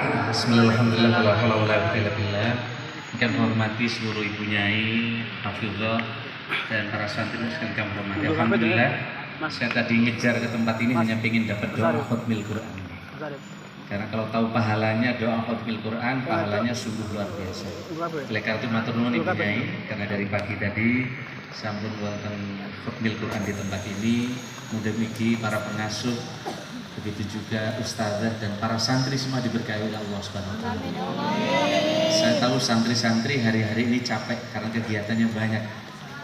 Bismillahirrahmanirrahim. Kami menghormati seluruh ibu nyai, hafizah dan para santri sekalian kami hormati. Alhamdulillah, saya tadi ngejar ke tempat ini hanya ingin dapat doa khutmil Quran. Karena kalau tahu pahalanya doa khutmil Quran, pahalanya sungguh luar biasa. Oleh karena itu matur nuwun ibu nyai, karena dari pagi tadi sampun wonten khutmil Quran di tempat ini. Mudah-mudahan para pengasuh, begitu juga ustazah dan para santri semua diberkahi oleh Allah Subhanahu wa taala. Saya tahu santri-santri hari-hari ini capek karena kegiatannya banyak.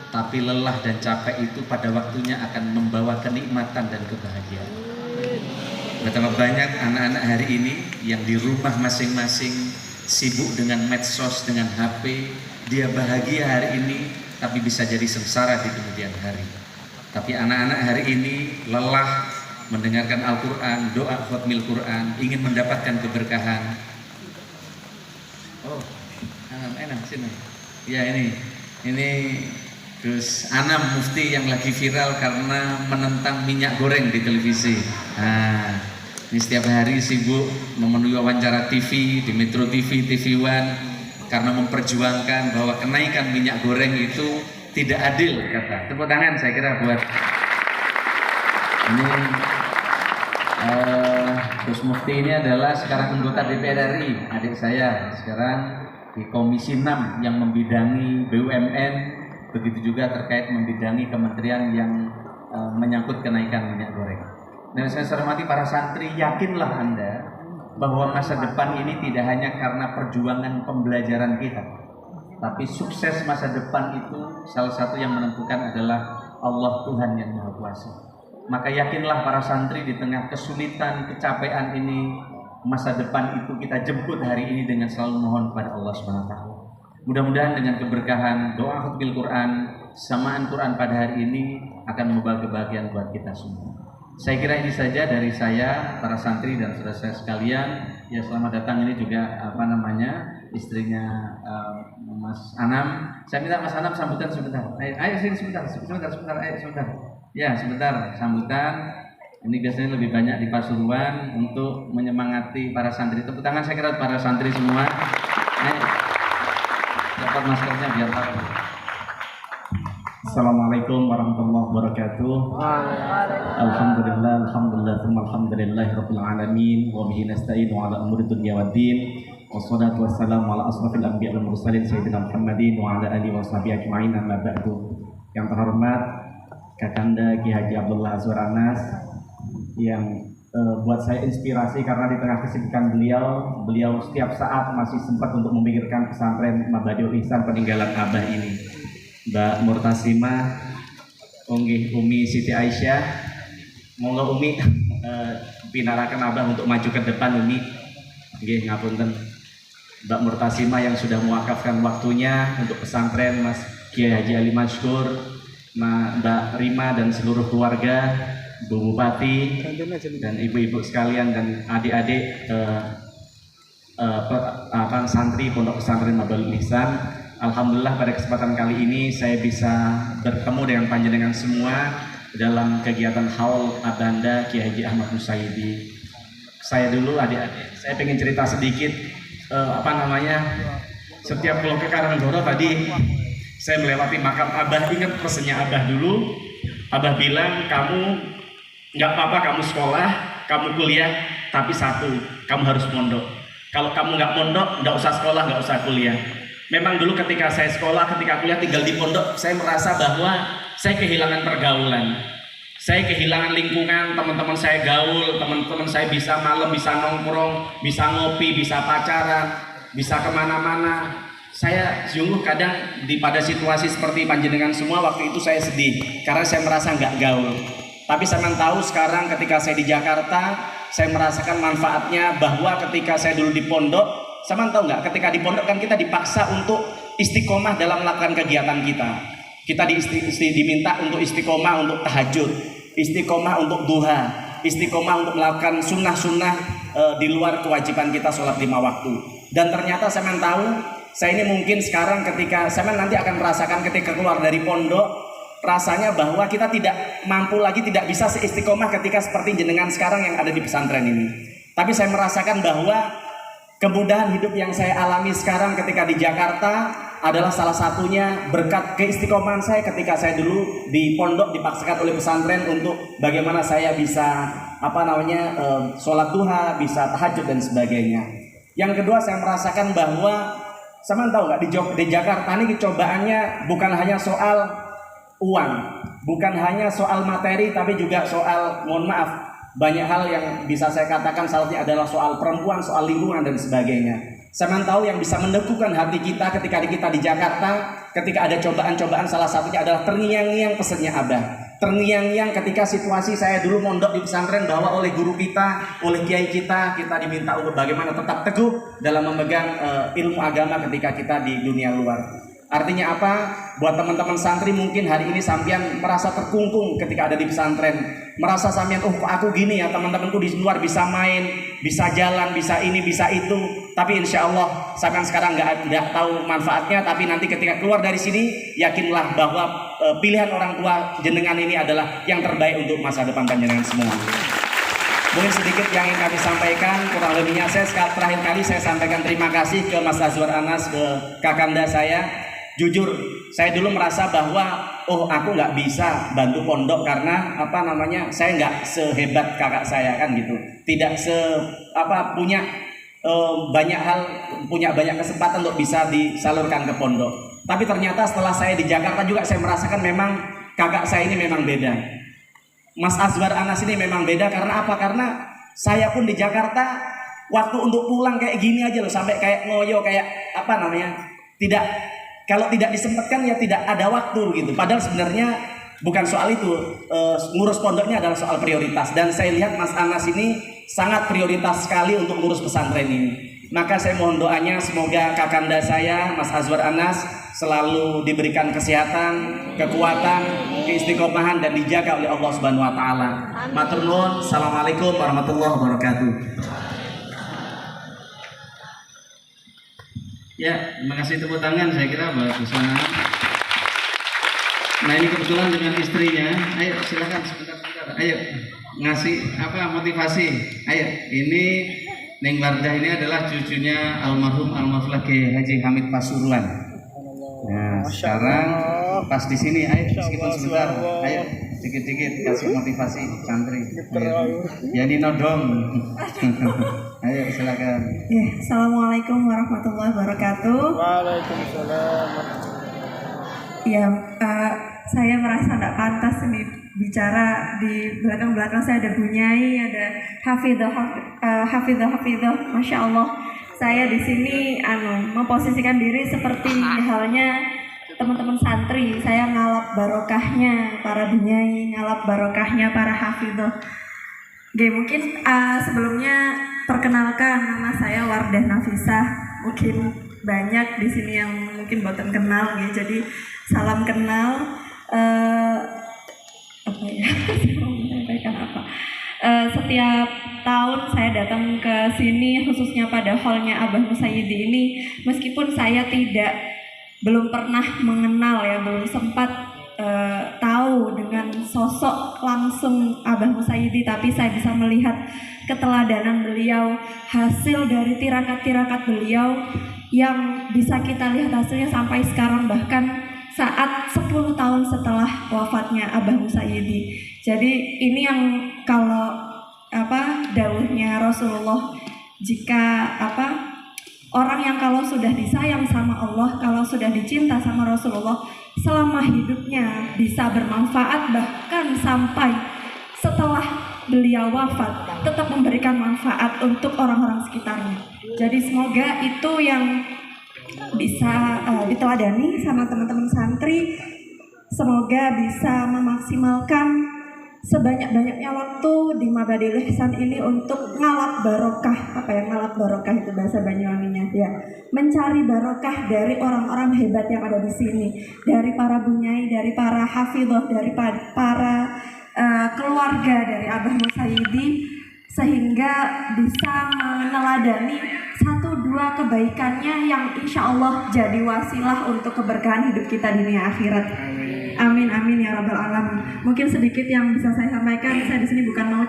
Tapi lelah dan capek itu pada waktunya akan membawa kenikmatan dan kebahagiaan. Betapa banyak anak-anak hari ini yang di rumah masing-masing sibuk dengan medsos, dengan HP, dia bahagia hari ini tapi bisa jadi sengsara di kemudian hari. Tapi anak-anak hari ini lelah mendengarkan Al-Quran, doa khutmil Quran, ingin mendapatkan keberkahan. Oh, enak sini. Ya ini Gus Anam Mufti yang lagi viral karena menentang minyak goreng di televisi. Nah, ini setiap hari sibuk memenuhi wawancara TV di Metro TV, TV One karena memperjuangkan bahwa kenaikan minyak goreng itu tidak adil, kata. Tepuk tangan saya kira buat ini. Gus Mufti ini adalah sekarang anggota DPR RI, adik saya sekarang di Komisi 6 yang membidangi BUMN, begitu juga terkait membidangi kementerian yang menyangkut kenaikan minyak goreng. Dan saya hormati para santri, yakinlah Anda bahwa masa depan ini tidak hanya karena perjuangan pembelajaran kita, tapi sukses masa depan itu salah satu yang menentukan adalah Allah Tuhan yang Maha Kuasa. Maka yakinlah para santri di tengah kesulitan, kecapean ini, masa depan itu kita jemput hari ini dengan selalu mohon kepada Allah SWT. Mudah-mudahan dengan keberkahan doa khutmil Quran, samaan Quran pada hari ini akan membawa kebahagiaan buat kita semua. Saya kira ini saja dari saya, para santri dan saudara saya sekalian. Ya, selamat datang ini juga istrinya Mas Anam. Saya minta Mas Anam sambutan sebentar. Ayo sini sebentar. Ayo sebentar. Ya, sebentar sambutan. Ini biasanya lebih banyak di Pasuruan untuk menyemangati para santri. Tepuk tangan saya kira para santri semua. Ayo. Dapat maskernya biar tahu. Assalamualaikum warahmatullahi wabarakatuh. Alhamdulillahirabbil alamin wa bihi nasta'inu ala umuri dunya waddin. Wassalatu wassalamu ala asrafil anbiya'i wal mursalin sayyidina Muhammadin wa ala alihi washabihi ajma'in, amma ba'du. Yang terhormat Kakanda Ki Haji Abdullah Azwar Anas yang buat saya inspirasi karena di tengah kesibukan beliau setiap saat masih sempat untuk memikirkan pesantren Mabadiul Ihsan peninggalan Abah ini. Mbak Murtasimah, Umi Siti Aisyah, monggo Umi pinarakan Abah untuk maju ke depan Umi. Nggih, ngapunten. Mbak Murtasimah yang sudah mewakafkan waktunya untuk pesantren Mas Kiai Haji Ali Masyhur, Mbak Rima dan seluruh keluarga, Bu Bupati dan ibu-ibu sekalian dan adik-adik santri Pondok Pesantren Mabadiul Ihsan. Alhamdulillah pada kesempatan kali ini saya bisa bertemu dengan panjenengan semua dalam kegiatan haul Abanda Kiai Haji Ahmad Musaidi. Saya dulu adik-adik, saya pengen cerita sedikit setiap pulang ke Karanggoro tadi saya melewati makam Abah, ingat pesannya Abah dulu. Abah bilang, kamu nggak apa-apa kamu sekolah, kamu kuliah, tapi satu, kamu harus mondok. Kalau kamu nggak mondok, nggak usah sekolah, nggak usah kuliah. Memang dulu ketika saya sekolah, ketika kuliah tinggal di pondok, saya merasa bahwa saya kehilangan pergaulan. Saya kehilangan lingkungan, teman-teman saya gaul, teman-teman saya bisa malam, bisa nongkrong, bisa ngopi, bisa pacaran, bisa kemana-mana. Saya sungguh kadang pada situasi seperti panjenengan semua waktu itu saya sedih, karena saya merasa nggak gaul. Tapi saya tahu sekarang ketika saya di Jakarta, saya merasakan manfaatnya bahwa ketika saya dulu di pondok, sama tahu nggak, ketika di pondok kan kita dipaksa untuk istiqomah dalam melakukan kegiatan kita. Kita diminta untuk istiqomah untuk tahajud, istiqomah untuk duha, istiqomah untuk melakukan sunnah-sunnah di luar kewajiban kita sholat 5 waktu. Dan ternyata saya tahu, saya ini mungkin sekarang ketika saya nanti akan merasakan ketika keluar dari pondok, rasanya bahwa kita tidak mampu lagi, tidak bisa seistiqomah ketika seperti jenengan sekarang yang ada di pesantren ini. Tapi saya merasakan bahwa Kemudahan hidup yang saya alami sekarang ketika di Jakarta adalah salah satunya berkat keistiqomahan saya ketika saya dulu di pondok dipaksakan oleh pesantren untuk bagaimana saya bisa sholat duha, bisa tahajud dan sebagainya. Yang kedua, saya merasakan bahwa sama tahu nggak di Jakarta ini cobaannya bukan hanya soal uang, bukan hanya soal materi, tapi juga soal, mohon maaf, banyak hal yang bisa saya katakan salah satunya adalah soal perempuan, soal lingkungan dan sebagainya. Saya tahu yang bisa meneguhkan hati kita ketika kita di Jakarta, ketika ada cobaan-cobaan, salah satunya adalah terngiang-ngiang pesannya Abah. Terngiang-ngiang ketika situasi saya dulu mondok di pesantren bahwa oleh guru kita, oleh kiai kita diminta untuk bagaimana tetap teguh dalam memegang ilmu agama ketika kita di dunia luar. Artinya apa? Buat teman-teman santri mungkin hari ini sampean merasa terkungkung ketika ada di pesantren, merasa sampean, kok aku gini ya, teman-temanku di luar bisa main, bisa jalan, bisa ini, bisa itu. Tapi insya Allah sampean sekarang nggak tahu manfaatnya. Tapi nanti ketika keluar dari sini, yakinlah bahwa pilihan orang tua jenengan ini adalah yang terbaik untuk masa depan panjenengan semua. Mungkin sedikit yang ingin kami sampaikan, kurang lebihnya terakhir kali saya sampaikan terima kasih ke Mas Azwar Anas, ke kakanda saya. Jujur, saya dulu merasa bahwa aku nggak bisa bantu pondok karena saya nggak sehebat kakak saya kan gitu. Tidak punya banyak kesempatan untuk bisa disalurkan ke pondok. Tapi ternyata setelah saya di Jakarta juga saya merasakan memang kakak saya ini memang beda. Mas Azwar Anas ini memang beda karena apa? Karena saya pun di Jakarta waktu untuk pulang kayak gini aja loh, sampai kayak ngoyo, kayak kalau tidak disempatkan ya tidak ada waktu gitu. Padahal sebenarnya bukan soal itu, ngurus pondoknya adalah soal prioritas. Dan saya lihat Mas Anas ini sangat prioritas sekali untuk ngurus pesantren ini. Maka saya mohon doanya semoga kakanda saya Mas Azwar Anas selalu diberikan kesehatan, kekuatan, keistiqomahan dan dijaga oleh Allah Subhanahu wa taala. Matur nuwun. Assalamualaikum warahmatullahi wabarakatuh. Ya, terima kasih tepuk tangan, saya kira bagus banget. Nah, ini kebetulan dengan istrinya. Ayo silakan sebentar. Ayo ngasih motivasi. Ayo, ini Neng Wardah ini adalah cucunya almarhum Haji Hamid Pasuruan. Nah, sekarang pas di sini, ayo meskipun sebentar. Ayo dikit-dikit kasih motivasi santri. Ayo. Ya ini nodong. Ayo silakan. Ya, assalamualaikum warahmatullahi wabarakatuh. Waalaikumsalam. Ya, saya merasa tidak pantas ini bicara di belakang saya ada Bunyai, ada Hafidhah, masya Allah. Saya di sini memposisikan diri seperti halnya teman-teman santri. Saya ngalap barokahnya para Bunyai, ngalap barokahnya para Hafidhah. Oke, mungkin sebelumnya perkenalkan, nama saya Wardah Nafisah. Mungkin banyak di sini yang mungkin boten kenal, gitu. Jadi salam kenal. Setiap tahun saya datang ke sini, khususnya pada hallnya Abah Musayyidi ini, meskipun saya belum pernah mengenal ya, belum sempat tahu dengan sosok langsung Abah Musayyidi, tapi saya bisa melihat keteladanan beliau, hasil dari tirakat-tirakat beliau yang bisa kita lihat hasilnya sampai sekarang, bahkan saat 10 tahun setelah wafatnya Abah Musayyidi. Jadi ini yang kalau dawuhnya Rasulullah, jika orang yang kalau sudah disayang sama Allah, kalau sudah dicinta sama Rasulullah, selama hidupnya bisa bermanfaat, bahkan sampai setelah beliau wafat tetap memberikan manfaat untuk orang-orang sekitarnya. Jadi semoga itu yang bisa diteladani sama teman-teman santri. Semoga bisa memaksimalkan sebanyak-banyaknya waktu di Mabadil Ihsan ini untuk ngalap barokah. Ngalap barokah itu bahasa Banyuwanginya ya. Mencari barokah dari orang-orang hebat yang ada di sini, dari para bunyai, dari para hafidhah, dari para keluarga dari Abah Musayyidi, sehingga bisa meneladani 1-2 kebaikannya yang insya Allah jadi wasilah untuk keberkahan hidup kita di dunia akhirat. Amin amin ya rabbal alamin. Mungkin sedikit yang bisa saya sampaikan. Saya di sini bukan mau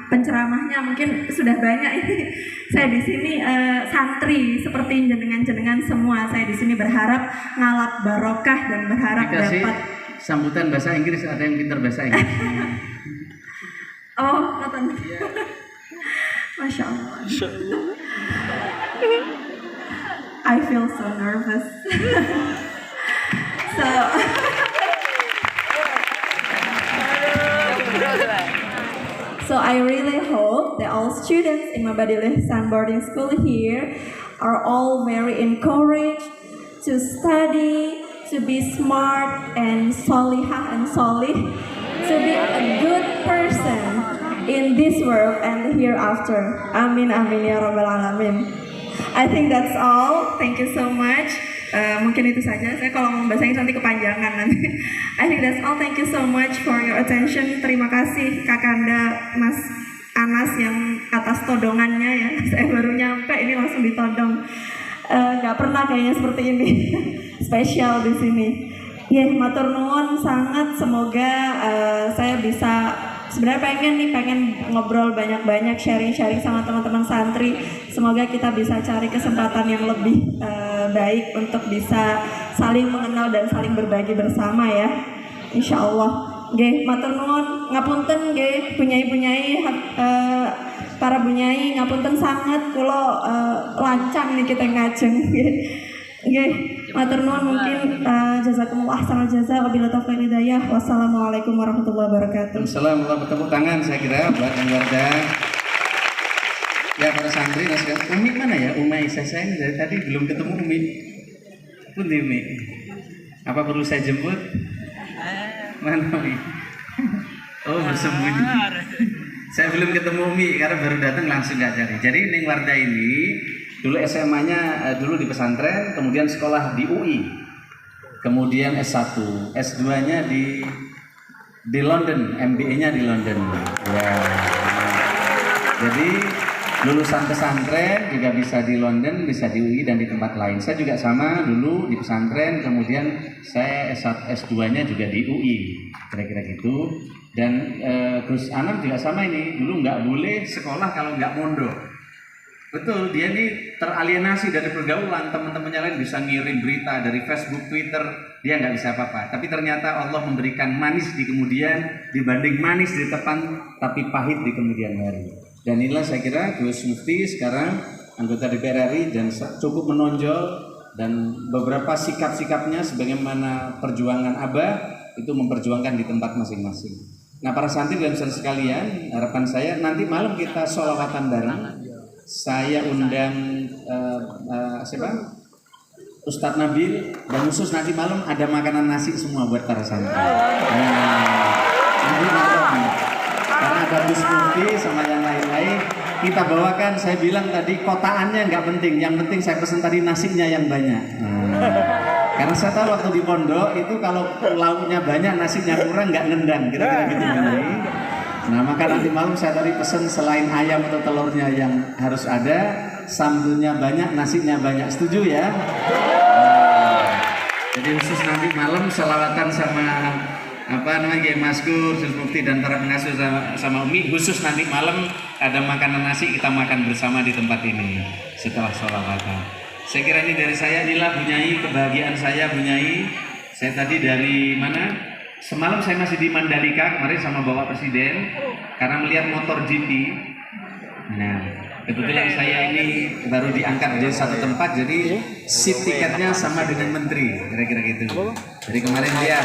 penceramahnya mungkin sudah banyak ini. Saya di sini santri seperti jenengan semua. Saya di sini berharap ngalap barokah dan berharap Dikasih dapat sambutan bahasa Inggris, ada yang pintar bahasa Inggris. Oh, nonton. Masya Allah. I feel so nervous. So I really hope that all students in Mabadilih Ihsan Boarding School here are all very encouraged to study, to be smart and solihah and solih, to be a good person in this world and hereafter. Amin amin ya rabbal alamin. I think that's all. Thank you so much. Mungkin itu saja. Saya kalau ngomong bahasa Inggris nanti kepanjangan nanti. I think that's all. Thank you so much for your attention. Terima kasih Kakanda Mas Anas yang atas todongannya ya. Saya baru nyampe ini langsung ditodong. Gak pernah kayaknya seperti ini. Spesial di sini. Ya, matur nuwun sangat. Semoga saya bisa sebenarnya pengen ngobrol banyak-banyak, sharing-sharing sama teman-teman santri. Semoga kita bisa cari kesempatan yang lebih baik untuk bisa saling mengenal dan saling berbagi bersama ya. Insya Allah. Nggih, matur nuwun, ngapunten nggih bunyai-bunyai, para bunyai ngapunten sangat kula lancang nih kita ngajeng nggih. Nggih, matur nuwun mungkin jazakumullah ahsanal jaza wabillahi taufiq hidayah. Wassalamualaikum warahmatullahi wabarakatuh. Assalamualaikum, tepuk tangan saya kira buat yang warga. Ya para santri, Umi mana ya? Umi saya ini dari tadi belum ketemu Umi. Pundi Umi? Apa perlu saya jemput? Mana Umi? Oh bersembunyi. Saya belum ketemu Umi karena baru datang langsung nggak cari. Jadi Ning Wardah ini dulu SMA-nya dulu di pesantren, kemudian sekolah di UI, kemudian S1, S2-nya di London, MBA-nya di London. Ya. Jadi lulusan pesantren juga bisa di London, bisa di UI dan di tempat lain. Saya juga sama dulu di pesantren, kemudian saya S2-nya juga di UI, kira-kira gitu. Dan Gus Anam juga sama ini, dulu nggak boleh sekolah kalau nggak mondok. Betul, dia ini teralienasi dari pergaulan, teman-temannya lain bisa ngirim berita dari Facebook, Twitter, dia nggak bisa apa-apa. Tapi ternyata Allah memberikan manis di kemudian dibanding manis di depan, tapi pahit di kemudian hari. Dan inilah saya kira Gus Mufti sekarang anggota DPR RI dan cukup menonjol, dan beberapa sikap-sikapnya sebagaimana perjuangan Abah itu memperjuangkan di tempat masing-masing. Nah para santri dan saudara sekalian, harapan saya nanti malam kita sholawatan bareng. Saya undang siapa? Ustadz Nabil, dan khusus nanti malam ada makanan nasi semua buat para santri. Nanti malam, karena ada Gus Mufti sama yang lain-lain, kita bawakan. Saya bilang tadi kotaannya nggak penting, yang penting saya pesan tadi nasinya yang banyak. Karena saya tahu waktu di pondok itu kalau lauknya banyak, nasinya kurang nggak ngendang, kira-kira gitu. Nah maka nanti malam saya tadi pesan selain ayam atau telurnya yang harus ada, sambelnya banyak, nasinya banyak. Setuju ya? Jadi khusus nanti malam selawatan sama Maskur, Gus Mufti dan para pengasuh sama Umi. Khusus nanti malam ada makanan nasi, kita makan bersama di tempat ini setelah sholawatan. Saya kira ini dari saya, inilah Bunyai, kebahagiaan saya Bunyai. Saya tadi dari mana? Semalam saya masih di Mandalika kemarin sama Bapak Presiden karena melihat motor GP. Nah, kebetulan saya ini baru diangkat dari satu tempat, jadi seat tiketnya sama dengan menteri, kira-kira gitu. Jadi kemarin dia